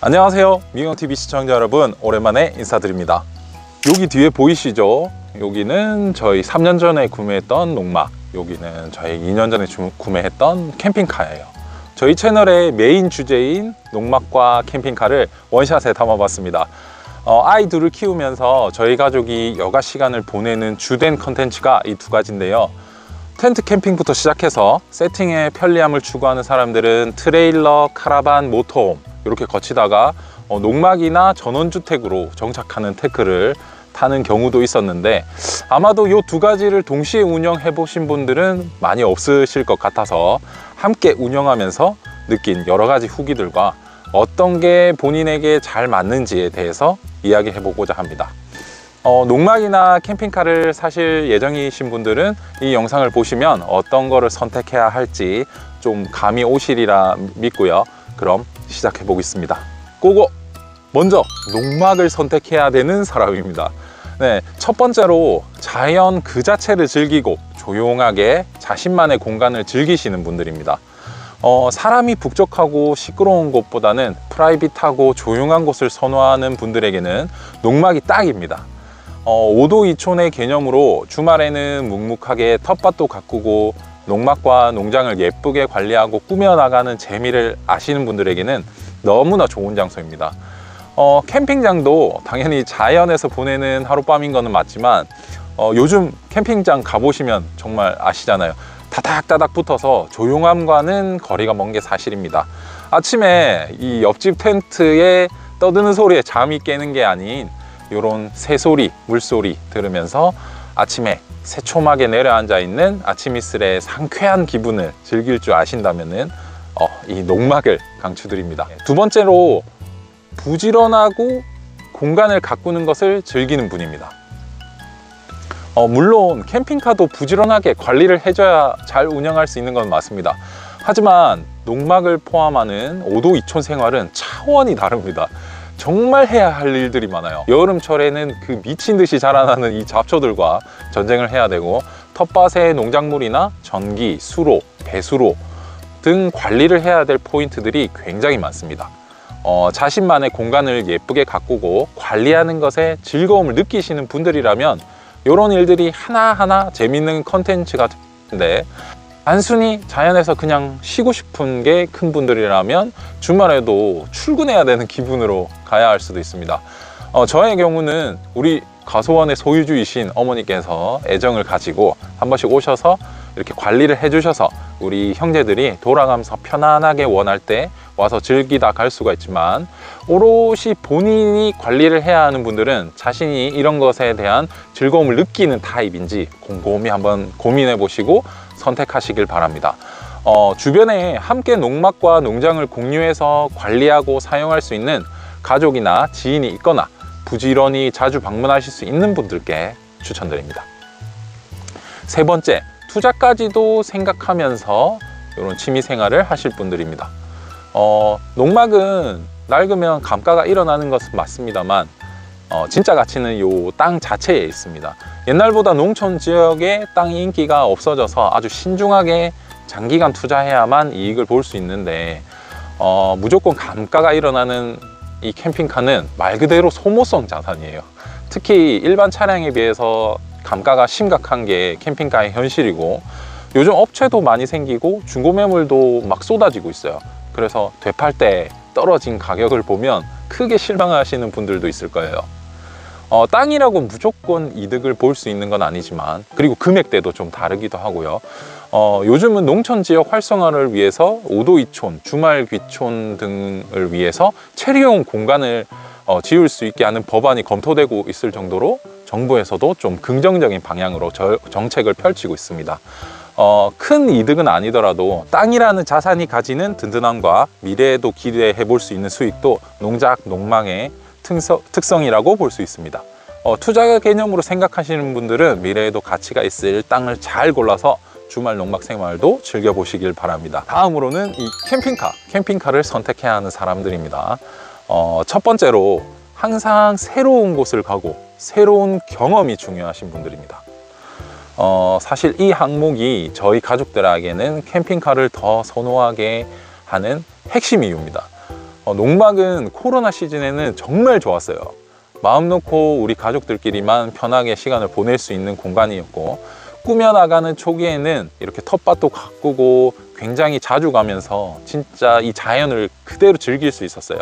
안녕하세요, 미경TV 시청자 여러분, 오랜만에 인사드립니다. 여기 뒤에 보이시죠? 여기는 저희 3년 전에 구매했던 농막, 여기는 저희 2년 전에 구매했던 캠핑카예요. 저희 채널의 메인 주제인 농막과 캠핑카를 원샷에 담아봤습니다. 아이 둘을 키우면서 저희 가족이 여가 시간을 보내는 주된 컨텐츠가 이 두 가지인데요. 텐트 캠핑부터 시작해서 세팅의 편리함을 추구하는 사람들은 트레일러, 카라반, 모터홈 이렇게 거치다가 농막이나 전원주택으로 정착하는 테크를 타는 경우도 있었는데, 아마도 이 두 가지를 동시에 운영해 보신 분들은 많이 없으실 것 같아서 함께 운영하면서 느낀 여러 가지 후기들과 어떤 게 본인에게 잘 맞는지에 대해서 이야기해 보고자 합니다. 농막이나 캠핑카를 사실 예정이신 분들은 이 영상을 보시면 어떤 거를 선택해야 할지 좀 감이 오시리라 믿고요. 그럼 시작해 보겠습니다. 고고! 먼저 농막을 선택해야 되는 사람입니다. 네, 첫 번째로 자연 그 자체를 즐기고 조용하게 자신만의 공간을 즐기시는 분들입니다. 사람이 북적하고 시끄러운 곳보다는 프라이빗하고 조용한 곳을 선호하는 분들에게는 농막이 딱입니다. 5도 2촌의 개념으로 주말에는 묵묵하게 텃밭도 가꾸고 농막과 농장을 예쁘게 관리하고 꾸며나가는 재미를 아시는 분들에게는 너무나 좋은 장소입니다. 캠핑장도 당연히 자연에서 보내는 하룻밤인 거는 맞지만 요즘 캠핑장 가보시면 정말 아시잖아요. 다닥다닥 붙어서 조용함과는 거리가 먼 게 사실입니다. 아침에 이 옆집 텐트에 떠드는 소리에 잠이 깨는 게 아닌 이런 새소리, 물소리 들으면서 아침에 새초막에 내려앉아 있는 아침 이슬의 상쾌한 기분을 즐길 줄 아신다면은 이 농막을 강추드립니다. 두 번째로 부지런하고 공간을 가꾸는 것을 즐기는 분입니다. 물론 캠핑카도 부지런하게 관리를 해줘야 잘 운영할 수 있는 건 맞습니다. 하지만 농막을 포함하는 5도 2촌 생활은 차원이 다릅니다. 정말 해야 할 일들이 많아요. 여름철에는 그 미친 듯이 자라나는 이 잡초들과 전쟁을 해야 되고, 텃밭의 농작물이나 전기, 수로, 배수로 등 관리를 해야 될 포인트들이 굉장히 많습니다. 자신만의 공간을 예쁘게 가꾸고 관리하는 것에 즐거움을 느끼시는 분들이라면 이런 일들이 하나하나 재밌는 컨텐츠 같은데, 단순히 자연에서 그냥 쉬고 싶은 게 큰 분들이라면 주말에도 출근해야 되는 기분으로 가야 할 수도 있습니다. 저의 경우는 우리 가소원의 소유주이신 어머니께서 애정을 가지고 한 번씩 오셔서 이렇게 관리를 해주셔서 우리 형제들이 돌아가면서 편안하게 원할 때 와서 즐기다 갈 수가 있지만, 오롯이 본인이 관리를 해야 하는 분들은 자신이 이런 것에 대한 즐거움을 느끼는 타입인지 곰곰이 한번 고민해 보시고 선택하시길 바랍니다. 주변에 함께 농막과 농장을 공유해서 관리하고 사용할 수 있는 가족이나 지인이 있거나 부지런히 자주 방문하실 수 있는 분들께 추천드립니다. 세 번째, 투자까지도 생각하면서 이런 취미생활을 하실 분들입니다. 농막은 낡으면 감가가 일어나는 것은 맞습니다만 진짜 가치는 이 땅 자체에 있습니다. 옛날보다 농촌 지역에 땅이 인기가 없어져서 아주 신중하게 장기간 투자해야만 이익을 볼 수 있는데, 무조건 감가가 일어나는 이 캠핑카는 말 그대로 소모성 자산이에요. 특히 일반 차량에 비해서 감가가 심각한 게 캠핑카의 현실이고, 요즘 업체도 많이 생기고 중고매물도 막 쏟아지고 있어요. 그래서 되팔 때 떨어진 가격을 보면 크게 실망하시는 분들도 있을 거예요. 땅이라고 무조건 이득을 볼 수 있는 건 아니지만, 그리고 금액대도 좀 다르기도 하고요. 요즘은 농촌 지역 활성화를 위해서 5도 2촌, 주말 귀촌 등을 위해서 체류용 공간을 지을 수 있게 하는 법안이 검토되고 있을 정도로 정부에서도 좀 긍정적인 방향으로 정책을 펼치고 있습니다. 큰 이득은 아니더라도 땅이라는 자산이 가지는 든든함과 미래에도 기대해 볼 수 있는 수익도 농작, 농망의 특성이라고 볼 수 있습니다. 투자 개념으로 생각하시는 분들은 미래에도 가치가 있을 땅을 잘 골라서 주말 농막 생활도 즐겨보시길 바랍니다. 다음으로는 이 캠핑카를 선택해야 하는 사람들입니다. 첫 번째로 항상 새로운 곳을 가고 새로운 경험이 중요하신 분들입니다. 사실 이 항목이 저희 가족들에게는 캠핑카를 더 선호하게 하는 핵심 이유입니다. 농막은 코로나 시즌에는 정말 좋았어요. 마음 놓고 우리 가족들끼리만 편하게 시간을 보낼 수 있는 공간이었고, 꾸며나가는 초기에는 이렇게 텃밭도 가꾸고 굉장히 자주 가면서 진짜 이 자연을 그대로 즐길 수 있었어요.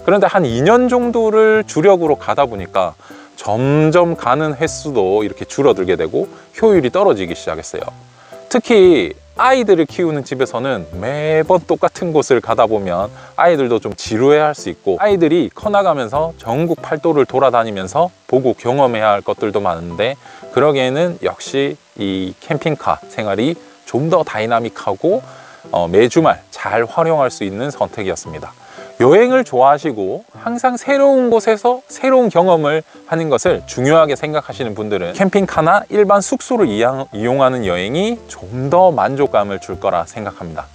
그런데 한 2년 정도를 주력으로 가다 보니까 점점 가는 횟수도 이렇게 줄어들게 되고 효율이 떨어지기 시작했어요. 특히 아이들을 키우는 집에서는 매번 똑같은 곳을 가다 보면 아이들도 좀 지루해할 수 있고, 아이들이 커나가면서 전국 팔도를 돌아다니면서 보고 경험해야 할 것들도 많은데, 그러기에는 역시 이 캠핑카 생활이 좀 더 다이나믹하고 매 주말 잘 활용할 수 있는 선택이었습니다. 여행을 좋아하시고 항상 새로운 곳에서 새로운 경험을 하는 것을 중요하게 생각하시는 분들은 캠핑카나 일반 숙소를 이용하는 여행이 좀 더 만족감을 줄 거라 생각합니다.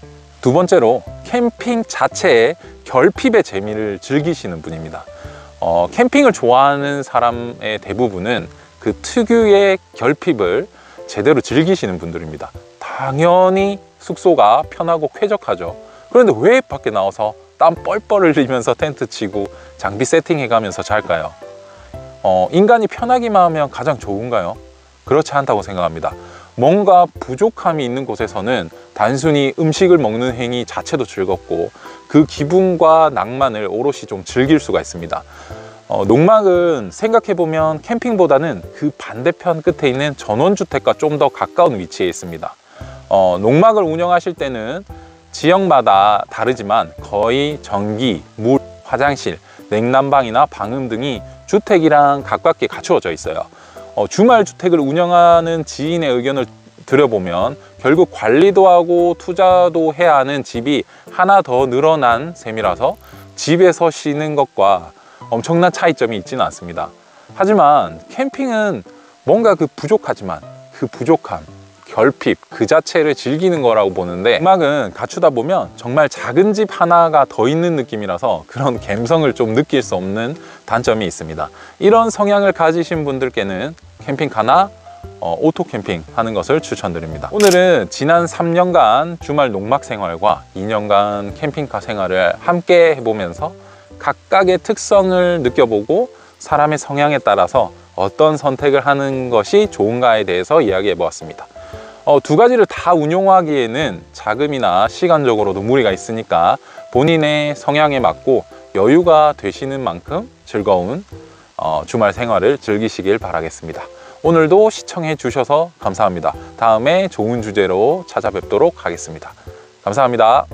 두 번째로, 캠핑 자체의 결핍의 재미를 즐기시는 분입니다. 캠핑을 좋아하는 사람의 대부분은 그 특유의 결핍을 제대로 즐기시는 분들입니다. 당연히 숙소가 편하고 쾌적하죠. 그런데 왜 밖에 나와서 땀 뻘뻘 흘리면서 텐트 치고 장비 세팅해 가면서 잘까요? 인간이 편하기만 하면 가장 좋은가요? 그렇지 않다고 생각합니다. 뭔가 부족함이 있는 곳에서는 단순히 음식을 먹는 행위 자체도 즐겁고 그 기분과 낭만을 오롯이 좀 즐길 수가 있습니다. 농막은 생각해보면 캠핑보다는 그 반대편 끝에 있는 전원주택과 좀 더 가까운 위치에 있습니다. 농막을 운영하실 때는 지역마다 다르지만 거의 전기, 물, 화장실, 냉난방이나 방음 등이 주택이랑 가깝게 갖추어져 있어요. 주말 주택을 운영하는 지인의 의견을 들어보면 결국 관리도 하고 투자도 해야 하는 집이 하나 더 늘어난 셈이라서 집에서 쉬는 것과 엄청난 차이점이 있지는 않습니다. 하지만 캠핑은 뭔가 그 부족하지만 그 부족함, 결핍 그 자체를 즐기는 거라고 보는데, 농막은 갖추다 보면 정말 작은 집 하나가 더 있는 느낌이라서 그런 감성을 좀 느낄 수 없는 단점이 있습니다. 이런 성향을 가지신 분들께는 캠핑카나 오토 캠핑 하는 것을 추천드립니다. 오늘은 지난 3년간 주말 농막 생활과 2년간 캠핑카 생활을 함께 해보면서 각각의 특성을 느껴보고 사람의 성향에 따라서 어떤 선택을 하는 것이 좋은가에 대해서 이야기해 보았습니다. 두 가지를 다 운용하기에는 자금이나 시간적으로도 무리가 있으니까 본인의 성향에 맞고 여유가 되시는 만큼 즐거운 주말 생활을 즐기시길 바라겠습니다. 오늘도 시청해 주셔서 감사합니다. 다음에 좋은 주제로 찾아뵙도록 하겠습니다. 감사합니다.